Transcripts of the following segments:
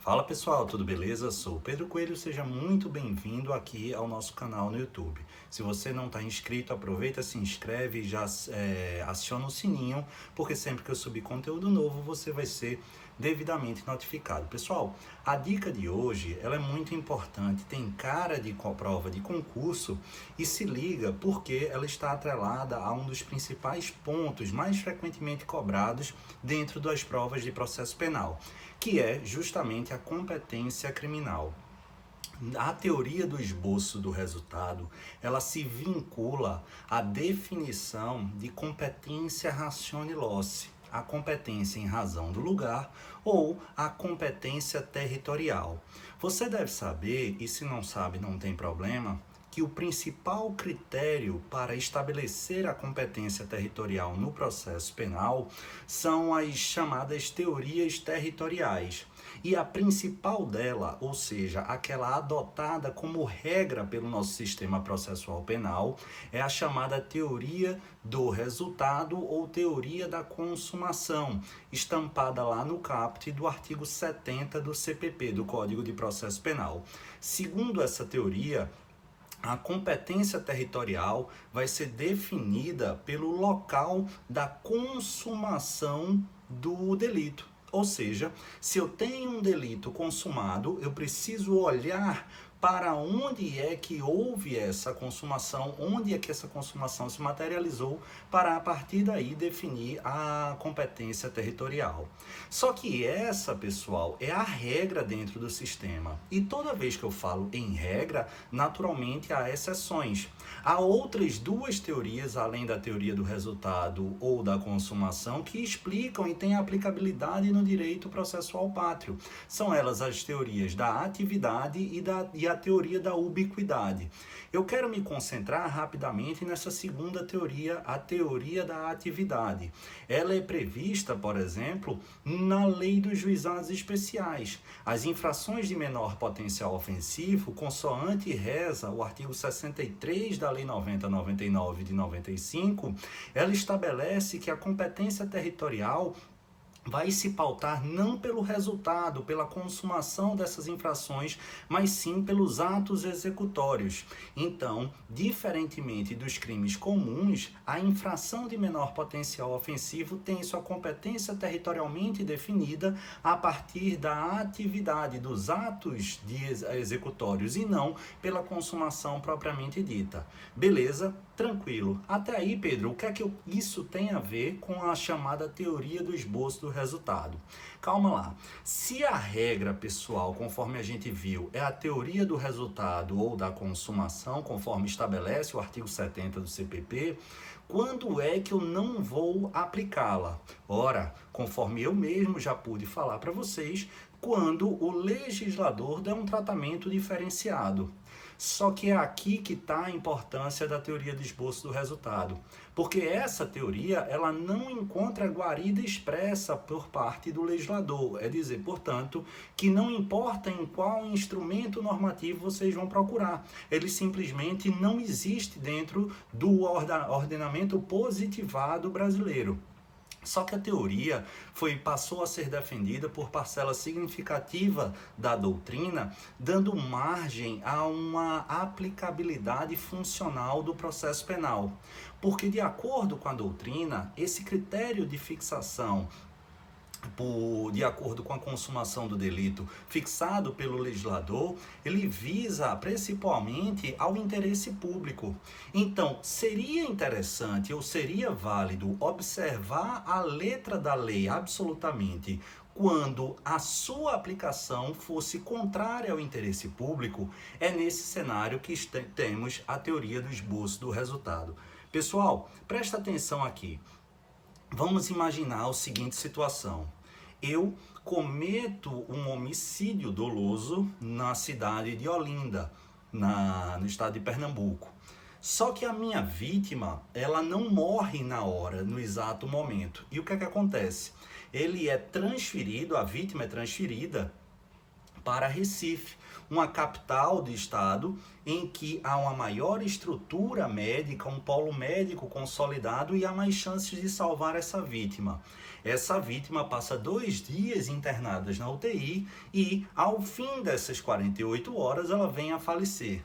Fala pessoal, tudo beleza? Sou o Pedro Coelho, seja muito bem-vindo aqui ao nosso canal no YouTube. Se você não está inscrito, aproveita, se inscreve e já aciona o sininho, porque sempre que eu subir conteúdo novo, você vai ser devidamente notificado. Pessoal, a dica de hoje ela é muito importante, tem cara de prova de concurso e se liga porque ela está atrelada a um dos principais pontos mais frequentemente cobrados dentro das provas de processo penal, que é justamente a competência criminal. A teoria do esboço do resultado, ela se vincula à definição de competência ratione loci, a competência em razão do lugar ou a competência territorial. Você deve saber, e se não sabe não tem problema, que o principal critério para estabelecer a competência territorial no processo penal são as chamadas teorias territoriais. E a principal dela, ou seja, aquela adotada como regra pelo nosso sistema processual penal, é a chamada teoria do resultado ou teoria da consumação, estampada lá no caput do artigo 70 do CPP, do Código de Processo Penal. Segundo essa teoria, a competência territorial vai ser definida pelo local da consumação do delito. Ou seja, se eu tenho um delito consumado, eu preciso olhar para onde é que houve essa consumação, onde é que essa consumação se materializou, para a partir daí definir a competência territorial. Só que essa, pessoal, é a regra dentro do sistema. E toda vez que eu falo em regra, naturalmente há exceções. Há outras duas teorias, além da teoria do resultado ou da consumação, que explicam e têm aplicabilidade no direito processual pátrio. São elas as teorias da atividade e a teoria da ubiquidade. Eu quero me concentrar rapidamente nessa segunda teoria, a teoria da atividade. Ela é prevista, por exemplo, na Lei dos Juizados Especiais. As infrações de menor potencial ofensivo, consoante reza o artigo 63 da Lei 9099 de 95, ela estabelece que a competência territorial vai se pautar não pelo resultado, pela consumação dessas infrações, mas sim pelos atos executórios. Então, diferentemente dos crimes comuns, a infração de menor potencial ofensivo tem sua competência territorialmente definida a partir da atividade, dos atos executórios e não pela consumação propriamente dita. Beleza? Tranquilo. Até aí, Pedro, o que é que isso tem a ver com a chamada teoria do esboço do resultado? Calma lá. Se a regra, pessoal, conforme a gente viu, é a teoria do resultado ou da consumação, conforme estabelece o artigo 70 do CPP, quando é que eu não vou aplicá-la? Ora, conforme eu mesmo já pude falar para vocês, quando o legislador der um tratamento diferenciado. Só que é aqui que está a importância da teoria do esboço do resultado, porque essa teoria ela não encontra guarida expressa por parte do legislador, é dizer, portanto, que não importa em qual instrumento normativo vocês vão procurar, ele simplesmente não existe dentro do ordenamento positivado brasileiro. Só que a teoria passou a ser defendida por parcela significativa da doutrina, dando margem a uma aplicabilidade funcional do processo penal. Porque, de acordo com a doutrina, esse critério de fixação de acordo com a consumação do delito fixado pelo legislador, ele visa principalmente ao interesse público. Então, seria interessante ou seria válido observar a letra da lei absolutamente quando a sua aplicação fosse contrária ao interesse público. É nesse cenário que temos a teoria do esboço do resultado. Pessoal, presta atenção aqui. Vamos imaginar a seguinte situação. Eu cometo um homicídio doloso na cidade de Olinda, no estado de Pernambuco. Só que a minha vítima, ela não morre na hora, no exato momento. E o que é que acontece? Ele é transferido, a vítima é transferida para Recife, uma capital do estado em que há uma maior estrutura médica, um polo médico consolidado e há mais chances de salvar essa vítima. Essa vítima passa 2 dias internada na UTI e, ao fim dessas 48 horas, ela vem a falecer.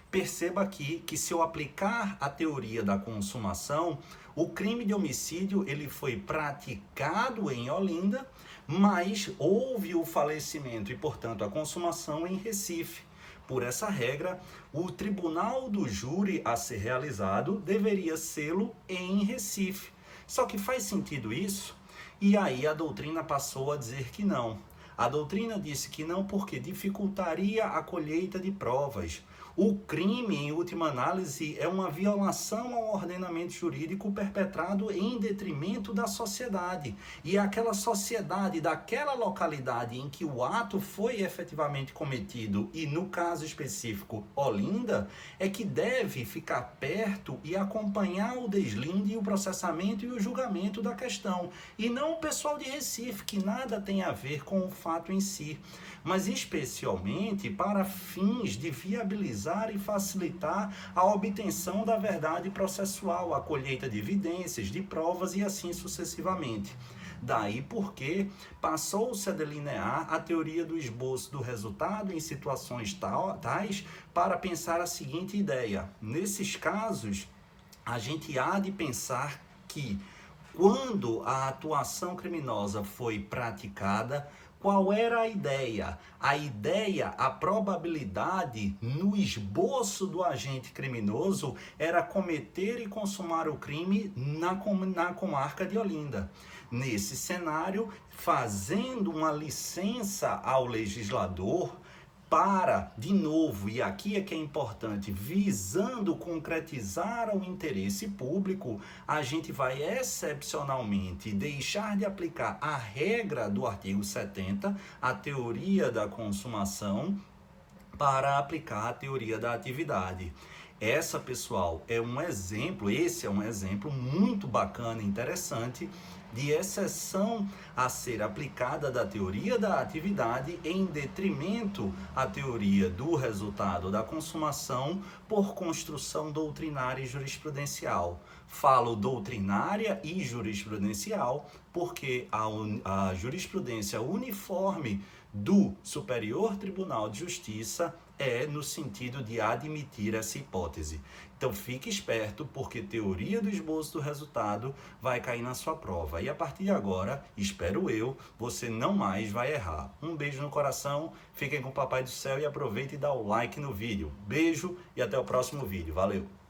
Perceba aqui que, se eu aplicar a teoria da consumação, o crime de homicídio ele foi praticado em Olinda, mas houve o falecimento e, portanto, a consumação em Recife. Por essa regra, o tribunal do júri a ser realizado deveria sê-lo em Recife. Só que faz sentido isso? E aí a doutrina passou a dizer que não. A doutrina disse que não porque dificultaria a colheita de provas. O crime, em última análise, é uma violação ao ordenamento jurídico perpetrado em detrimento da sociedade. E aquela sociedade daquela localidade em que o ato foi efetivamente cometido, e no caso específico, Olinda, é que deve ficar perto e acompanhar o deslinde, o processamento e o julgamento da questão. E não o pessoal de Recife, que nada tem a ver com o fato em si, mas especialmente para fins de viabilizar e facilitar a obtenção da verdade processual, a colheita de evidências, de provas e assim sucessivamente. Daí porque passou-se a delinear a teoria do esboço do resultado em situações tais para pensar a seguinte ideia: nesses casos, a gente há de pensar que, quando a atuação criminosa foi praticada, qual era a ideia? A ideia, a probabilidade no esboço do agente criminoso era cometer e consumar o crime na comarca de Olinda. Nesse cenário, fazendo uma licença ao legislador para, de novo, e aqui é que é importante, visando concretizar o interesse público, a gente vai excepcionalmente deixar de aplicar a regra do artigo 70, a teoria da consumação, para aplicar a teoria da atividade. Esse é um exemplo muito bacana e interessante de exceção a ser aplicada da teoria da atividade em detrimento à teoria do resultado da consumação por construção doutrinária e jurisprudencial. Falo doutrinária e jurisprudencial porque a jurisprudência uniforme do Superior Tribunal de Justiça é no sentido de admitir essa hipótese. Então fique esperto, porque teoria do esboço do resultado vai cair na sua prova. E a partir de agora, espero eu, você não mais vai errar. Um beijo no coração, fiquem com o Papai do Céu e aproveite e dá o like no vídeo. Beijo e até o próximo vídeo. Valeu!